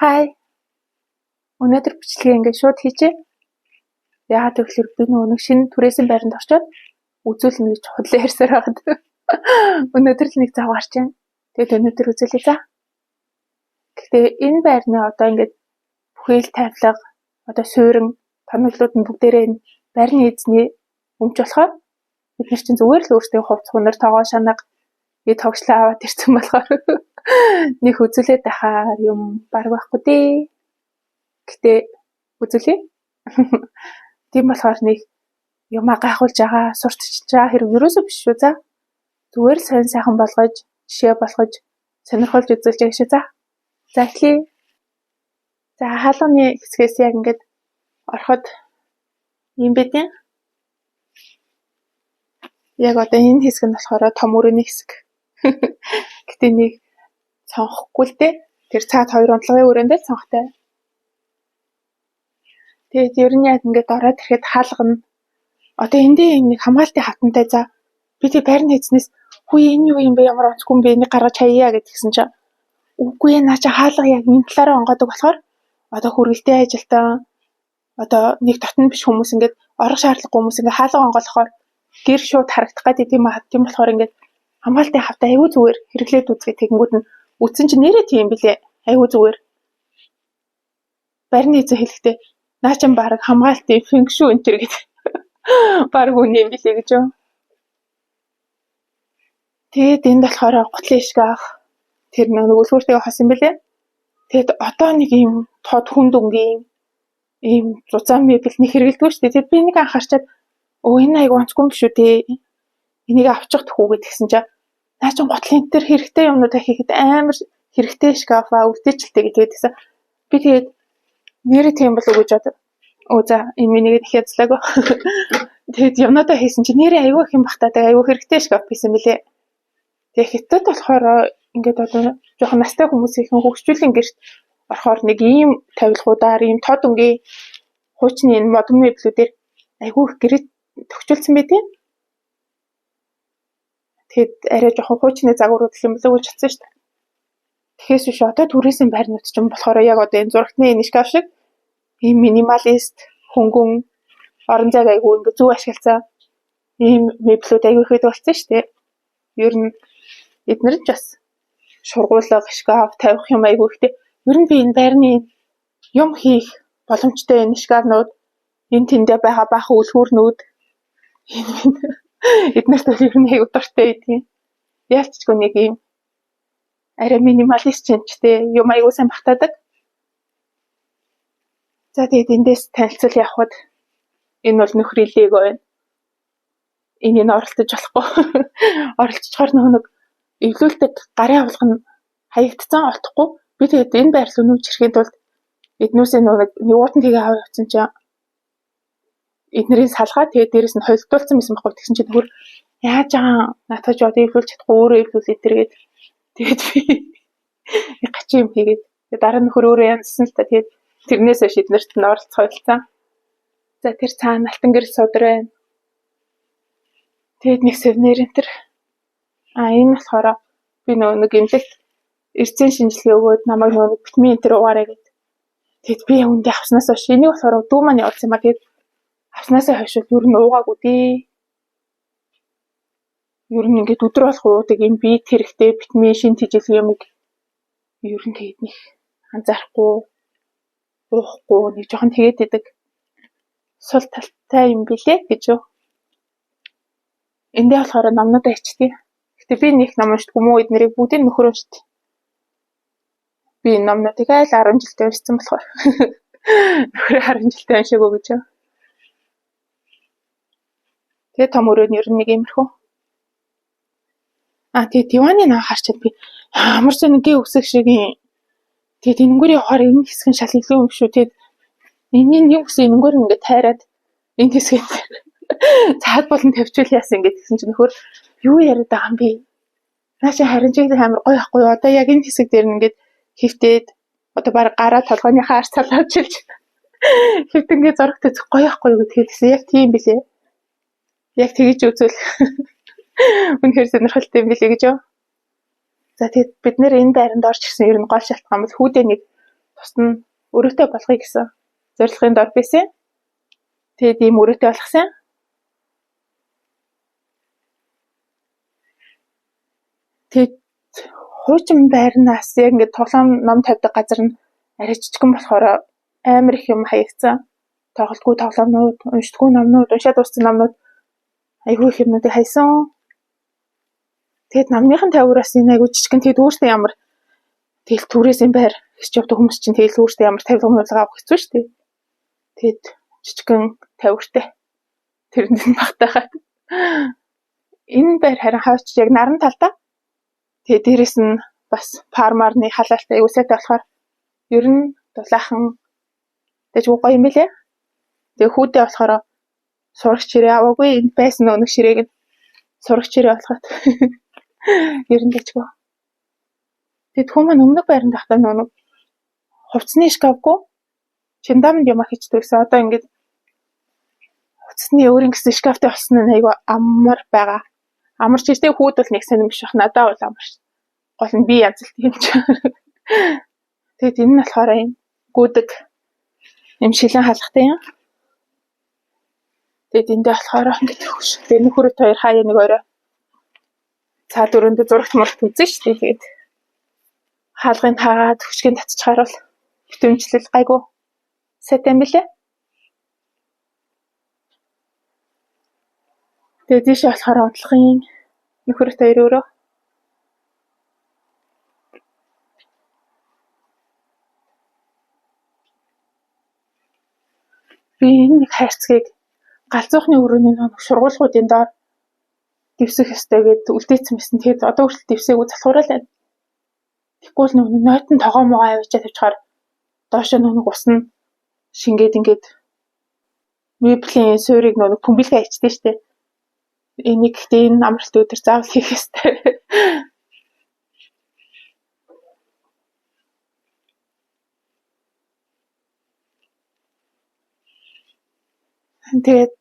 Хай. Өнөөдөр бичлэгээ ингээд шууд хийчээ. Яагаад гэвэл би нэг шинэ түрээсийн байранд очиод үзүүлнэ гэж худлаа ярьсаар байгаад. Өнөөдөр л нэг зав гарч байна. Тэгээд өнөөдөр үзүүлээ за. Гэхдээ энэ байрны одоо ингээд бүхэл тавилга, одоо суурин, томилууд нь бүгдээрээ энэ байрны эзний өмч болохоор бид нар чинь зүгээр л өөрсдөө хувц хунар тоогоо шанага тогшлоо аваад ирсэн болохоор нэг үзүүлээд байхаа юм баг байхгүй дээ. Гэтэ үзүүлээ. Тийм болохоор нэг юмаа гайхуулж байгаа, сурталчилж байгаа хэрэг юусоо биш шүү за. Зүгээр л сайн сайхан болгож, жишээ болгож, сонирхолж үзүүлж байгаа шүү за. За эхлэе. За хаалганы хэсгээс яг ингээд ороход юм бидэн. Яг одоо энэ хэсэг нь болохоор том өрөөний хэсэг. Гэтэ нэг цонхгүй л дээ. Тэр цаад 2 унтлагын өрөөндөө цонхтой. Тэгээд ер нь яг ингээд ороод ирэхэд хаалгана. Одоо эндээ нэг хамгаалтын хатантай за би тэг байрны эзнээс хүү энэ юу юм бэ ямар онцгүй юм бэ энийг гаргаж хаяа гэдгсэн чинь үгүй наа чи хаалга яг энэ талаараа онгодог болохоор одоо хүргэлтийн ажилтан одоо нэг дотн биш хүмүүс ингээд орох шаардлагагүй хүмүүс ингээд хаалга онгоолохоор гэр шууд харагдах гэдэг юм аа. Тийм болохоор ингээд хамгаалтын хавтаа аягүй зүгээр хэрэглээд үзгээ тэгэнгүүт нь үтсэн чи нэрээ тийм билээ. Аягүй зүгээр. Барьны эзэн хэлэхдээ наа чин баг хамгаалтын фэнкшүү энэ төр гэдэг. Баг үний юм билээ гэж юу. Тэгээд энд болохоор гутлын шкаф тэр нэг үлгүүртэйгээ хос юм билээ. Тэгэд одоо нэг юм тод хүнд өнгийн ийм зузаан мебель нэг хэрэгэлдэггүй шүү дээ. Тэгэд би нэг анхаарчаад энэ аяг онцгүй юм шүү дээ. Энийг авчих төхөө гэдгсэн чинь наа чин гутлын тэр хэрэгтэй юмнуудаа хийхэд амар хэрэгтэй шкафа өвдөжлтэй гэдгээдсэн. Би тэгээд нэрээ тийм болов уу гэж бодод. За энэ минийгээ дахиад злаагүй. Тэгээд юмнуудаа хийсэн чинь нэрээ аягүй их юм бахтаа тэгээд аягүй хэрэгтэй шкаф хийсэн мөлий. Тэгээд хятад болохоор ингээд одоо жоохон настай хүмүүсийн хөгжүүлэн гэрт орохоор нэг ийм тавилгуудаар ийм тод өнгийн хуучны энэ модон меблүүдээр айгүй их гэрээ төгчүүлсэн байт юм. Тэгэд арай жоохон хуучны загварууд гэх юм болов уу гэж бодсон шүү дээ. Тэгэхээс биш одоо түрээсийн байрнууд ч юм болохоор яг одоо энэ зурагтны энэ шкаф шиг ийм минималист хөнгөн орон зайг айгүй ингээд зөв ашигласан ийм меблүүд айгүй ихэд болсон шүү дээ. Ер нь эдгээр ч бас шургуулга шкаф тавих юм айгүй ихтэй. Ер нь би энэ байрны юм хийх боломжтой энэ шкафнууд энэ тэндээ байгаа баахан үлгүүрнүүд эднэрт ер нь айгүй дуртай байдгийн. Яалтчгүй нэг юм арай минималист чинчтэй юм айгүй сайн багтаадаг. За тэгээд эндээс танилцал явахад энэ бол нөхрийн лего байна. Энийг оролцож болохгүй. Оролцохоор нэг эвлүүлдэг гарын авалга нь хаягдсан олдохгүй. Би тэгээд энэ байрлал өнөөж ирэхэд бол эднүүсээ нэг уутан тгээ аваа явуулсан чинь эднэрийн салгаа тэгээд дээрэс нь холдуулсан байсан байхгүй тэгсэн чинь төгөр яаж байгаа наатаж одоо эвлүүлж чадахгүй өөрөө эвлүүлээ тэргээд тэгээд би гачи юм хийгээд дараа нь нөхөр өөрөө янзсан л та тэгээд тэрнээс хойш эднэрт нь оролцох ойлцсан. За тэр цаана алтан гэрэл содор байна. Тэгээд нэг сувенир энэ төр энэ болохоор би нэг эмнэлэгт эрцэн шинжилгээ өгөөд намайг нэг витамин энэ төр угаарай гэд. Тэгэд би үндэ авснаас хойш энийг болохоор дүү маань явуулсан юм а тэгээд авснаасаа хойш юу н уугаагүй дээ. Ер нь ингээд өдөр болох уудаг юм би хэрэгтэй витамин шин тэжээл юмыг ер нь тэгээд нэг анзаарахгүй уухгүй нэг жоохон тэгээд идэг сул талтай юм билээ гэж юу. Эндээ болохоор номнуудаа ичдэг. Гэтэ би нэг ном уншдаггүй мүү эднэрийг бүгдийг нөхөр уншдаг. Би энэ номнуудыг айл 10 жилдээ уншсан болохоор нөхөр 10 жилдээ уншаагүй гэж юу. Тэгээ том өрөөний ер нь нэг иймэрхүү. Тэгээ диваны наа харчаад би ямар ч нэг үсэг шиг тэгээд энэнгүүрийн хоор энэ хэсэг нь шал илүү юм шүү. Тэгээд энэний нэг үсэг энэнгүүр ингээд тайраад энэ хэсгээд цаад болон тавьчвал яасан ингээд гэсэн чинь нөхөр юу яриад байгаа юм бэ? Нааши харин ч амар гоё ахгүй юу? Одоо яг энэ хэсэг дээр ингээд хөвтөөд одоо баг гараа толгойнхаа арц цалаавчилж хөвтөнгөө зурагт үзэх гоё ахгүй юу гэдгийгсэн яг тийм билээ. Яг тэгэж үзвэл үнэхээр сонирхолтой юм билээ гэж юу. За тэгэд бид нэр энэ байранд орж ирсэн ер нь гол шалтгаан бол хүүдээ нэг тусна өрөөтэй болгоё гэсэн зорилгын дор байсан. Тэгээд ийм өрөөтэй болгосон. Тэгээд хуучин байрнаас яг ингээд тоглоом ном тавьдаг газар нь арай жижигэн болохоор амар их юм хаягдсан. Тоглолтгүй тоглоомнууд, уншдаггүй номнууд, уншаад дууссан номнууд айгүй их юмнуудыг хайсан. Тэгээд намныхан тавиураас энэ айгүй жижигэн тэгээд өөртөө ямар тэгэл түрээс юм байр гэж явдаг хүмүүс чинь тэгэл өөртөө ямар тавилга авах хэцүү шүү дээ. Тэгээд жижигэн тавиуртай тэрэнд нь багтаахад энэ байр харин хавч яг наран талдаа. Тэгээд дээрэс нь бас фармарны халаалтай айгүй сайтай болохоор ер нь дулаахан тэгж гоё юм билээ. Тэгээ хүүдээ болохоор сурагч ирээ аваагүй энд байсан өнөг ширээг нь сурагч ирээ болоход ер нь дэжгүй. Тэгээд хүмүүс өмнөг байранд тахтаа нэг хувцсны шкафгүй чиндамд юм хийчихдэг гэсэн. Одоо ингээд хувцсны өөрийн гэсэн шкафтай болсон нь айгүй амар байгаа. Амарч ихтэй хүүд бол нэг сонирм биш бах надад бол амарч. Гол нь би язалт юм чи. Тэгээд энэ нь болохоор юм гүдэг юм шилэн халахтай юм. Тэгээд эндээ болохоор ингээд хөш. Тэгээд нөхөрөд хоёр хаяа нэг орой цаад өрөөндөө зурагт мурт үзэн шүү дээ. Тэгээд хаалгыг таагаад хөшгөнд татчихаар бол битэмжлэл гайгүй сайтай юм билээ. Тэгээд тийш болохоор бодлогын нөхөрт хоёр өөрөө би энэ нэг хайрцгийг галзуухны өрөөний нэг сургуулиудын доор дэвсэх ёстой гэд үлдээсэн байсан. Тэгээд одоо хүртэл дэвсээгүй залхуурал байна. Тэгэхгүй л нөгөө нойтон тогоо могоо аваачаа тавьчихаар доошоо нөгөө ус нь шингээд ингээд меблийн суурийг нөгөө бөмбөлгөө ичдээ штэ. Энийг гэхдээ энэ амралт өдөр заавал хийх ёстой. Тэгээд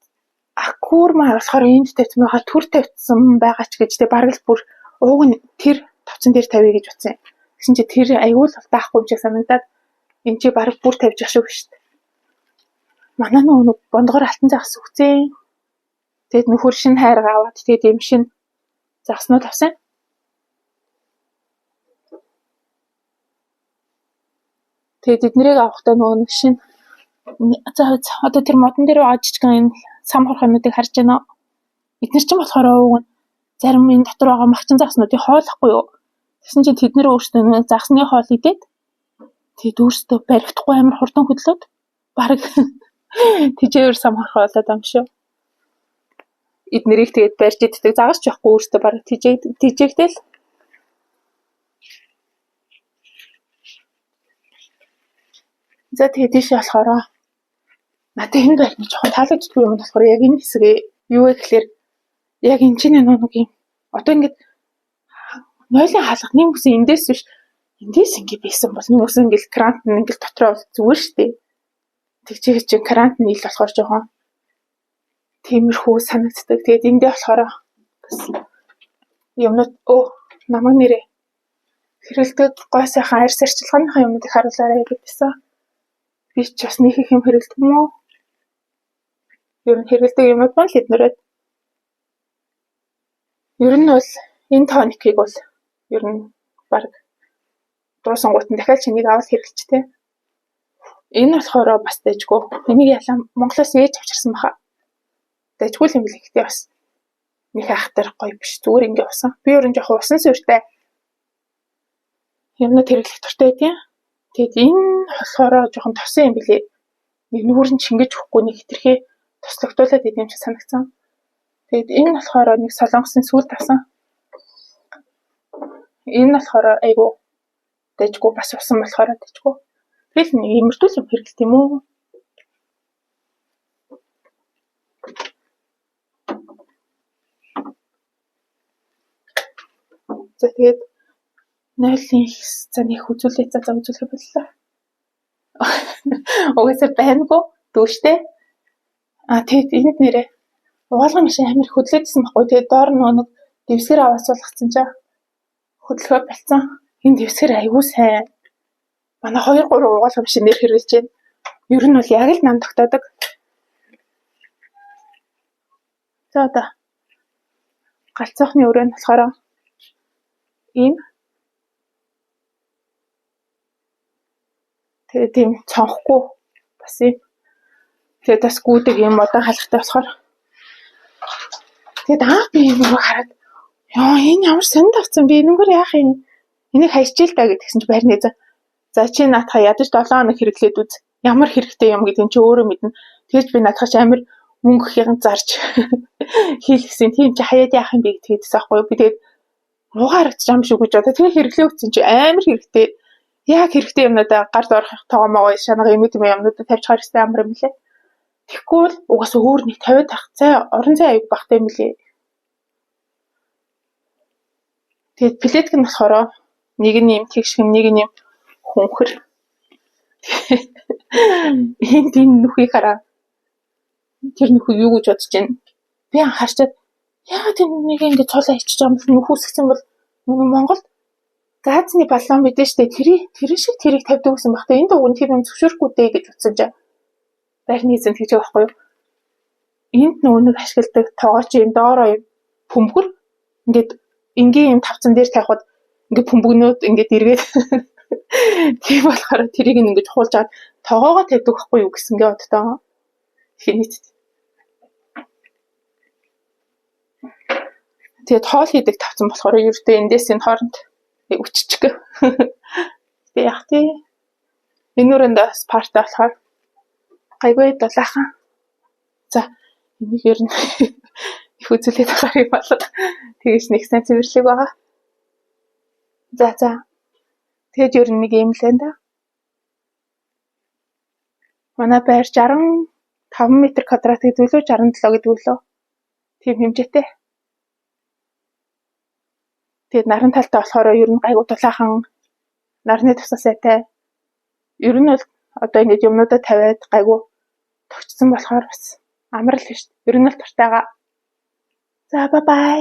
акур маа болохоор энд тавьсан байгаа төр тавьсан байгаа ч гэж тэг бараг л бүр ууг нь тэр тавцан дээр тавья гэж утсан. Гэсэн чи тэр аюул бол даахгүй юм шиг санагдаад энэ чи бараг бүр тавьж ах шүү шүү дээ. Манай нөгөө бондгоор алтан загас өгцээ. Тэгээд нөхөр шин хайрга аваад тэгээд юм шин загаснууд авсан. Тэгээд эднэрийг авахдаа нөгөө шин за одоо тэр модон дээр байгаа жижигэн энэ сам хорхоонуудыг харж байна. Эднэр чинь болохоор ууг нь зарим энэ дотор байгаа махчин загаснуудыг хоолохгүй юу. Тэгсэн чинь тэд нэр өөрсдөө нэг загсны хоол идээд тэгээд өөрсдөө баригдахгүй амар хурдан хөдлөөд бараг тижээр сам хорхоолоод юм шүү. Эднэрийг тэгээд барьж иддэг загасч явахгүй өөртөө бараг тижээгдэл. За тэгээд тийш болохоор надад энэ байрны жоохон таалагддаггүй юм болохоор яг энэ хэсгээ юу вэ гэхээр яг энэ чинь нэг юм одоо ингээд нойлын хаалга нэг үсэн эндээс биш эндээс ингээд байсан бол нэг үсэн ингээд крант нь ингээд дотроо зүгээр штэ. Тэгчихэж чинь крант нь ил болохоор жоохон тиймэрхүү санагддаг. Тэгээд эндээ болохоор юмнууд намайг нэрээ хэрэлдээд гой сайхан арьс арчилгааныхаа юмнуудыг харуулаарай гэдэгсэн. Би ч бас нэг их юм хэрэлдэг юм уу? Ер нь хэрэлдэг юмуд бол эднэрээ. Ер нь бол энэ тоникийг бол ер нь баг дуусан гутан дахиад чинийг авал хэрэглэжтэй. Энэ болохоор бас дэжгүй. Энийг ялаа Монголоос ээж авчирсан баха. Дэжгүй юм бэл ихтэй бас нэг ахтар гоё биш. Зүгээр ингэ усан. Би ер нь жоохон усан суурьтай юмнууд хэрэглэх дуртай тийм. Тэгээд энэ болохоор жоохон тосон юм билээ. Нэг нүүрэн чингэж өгөхгүй нэг хитрхээ тослогдуулаад идэм шиг санагцсан. Тэгээд энэ болохоор нэг солонгосын сүүл тавсан. Энэ болохоор айгу дэжгүй бас усан болохоор дэжгүй. Тэгэл нэг имэрдүүл юм хэрэглэт юм уу? За тэгээд нойлын заныг үзүүлээ за үзүүлэх боллоо. Угаасаа байнгүй дүүштэй. Тэгээд энд нэрээ угаалгын машин амир хөдлөөдсөн байхгүй. Тэгээд доор нэг дэвсгэр аваад суулгацсан чаа. Хөдөлгөөр болцсон. Энэ дэвсгэр аягүй сайн. Манай 2 3 угаалгам шинээр хэрэглэж байна. Ер нь бол яг л нам тогтоодог. За одоо галцхны өрөө нь болохоор ийм тэгээ тийм цонхгүй бас юм. Тэгээд бас гүдэг юм удаан халахтай болохоор тэгээд би энэгээр хараад ёо энэ ямар сонд авсан би энэгээр яах юм энийг хайчил та гэдгсэн чи байрны за чи наатахаа ядаж 7 хоног хэрэглээд үз ямар хэрэгтэй юм гэдгийг чи өөрөө мэднэ тэгэж би наатахаач амар мөнгө хийгэн зарж хийлгсэн тийм чи хаяад яах юм бэ гэдгийгээс аахгүй би тэгээд руугаарч юм шүү гэж одоо тэгээ хэрэглээ өгсөн чи амар хэрэгтэй яг хэрэгтэй юмнуудаа гард орох тоогоомоо шанага юм юмнуудаа тавьж харах хэрэгтэй амар юм лээ. Тэгэхгүй л угаасаа өөр нэг 50 тах цай орон цай аяг багтай юм лээ. Тэгээд плетк нь болохоор нэг нь юм тэгшгэн нэг нь юм хүнхэр. Энд энэ нүхийг хараа. Тэр нүхийг юу гэж бодож байна? Би анхаарчаад яагаад энэ нэг ингэ цолоо ичиж байгаа юм нүхүүсгсэн бол Монголд газны баллон мэдэн штэ тэр шиг тэрийг тавьдаг гэсэн багтаа энэ дуг нь тэр юм зөвшөөрөхгүй дээ гэж утсан жаа. Байрны эзэн тэгж байгаа байхгүй юу? Энд нөгөө нэг ашигладаг тоогооч юм доороо юм пүмбгэр ингээд энгийн юм тавцан дээр тавихад ингээд пүмбгнүүд ингээд эргээд тийм болохоор тэрийг ингээд хуулж аваад тоогоогоо тавьдаг байхгүй юу гэсэнгээ бодтоо. Хинийт. Тэгээд хоол хийдэг тавцан болохоор ердөө эндээс энэ хооронд үччихг. Тэг яах тий. Энэ өрөөндөө спарта болохоор гайгүй дулаахан. За энийг ер нь их үзүүлээд байгаа юм болоо. Тэгэж нэг сайн цэвэрлэг байгаа. За. Тэгэж ер нь нэг юм л энэ да. Манай байр 65 м квадрат гэдэг үлээ 67 гэдэг үлээ. Тийм хэмжээтэй. Тэгээд наран талтай болохоор ер нь гайгүй дулаахан нарны тусаа сайтай. Ер нь бол одоо ингэ юмнуудаа тавиад гайгүй тогтсон болохоор бас амар л шүү дээ. Ер нь л туртайгаа. За бай бай.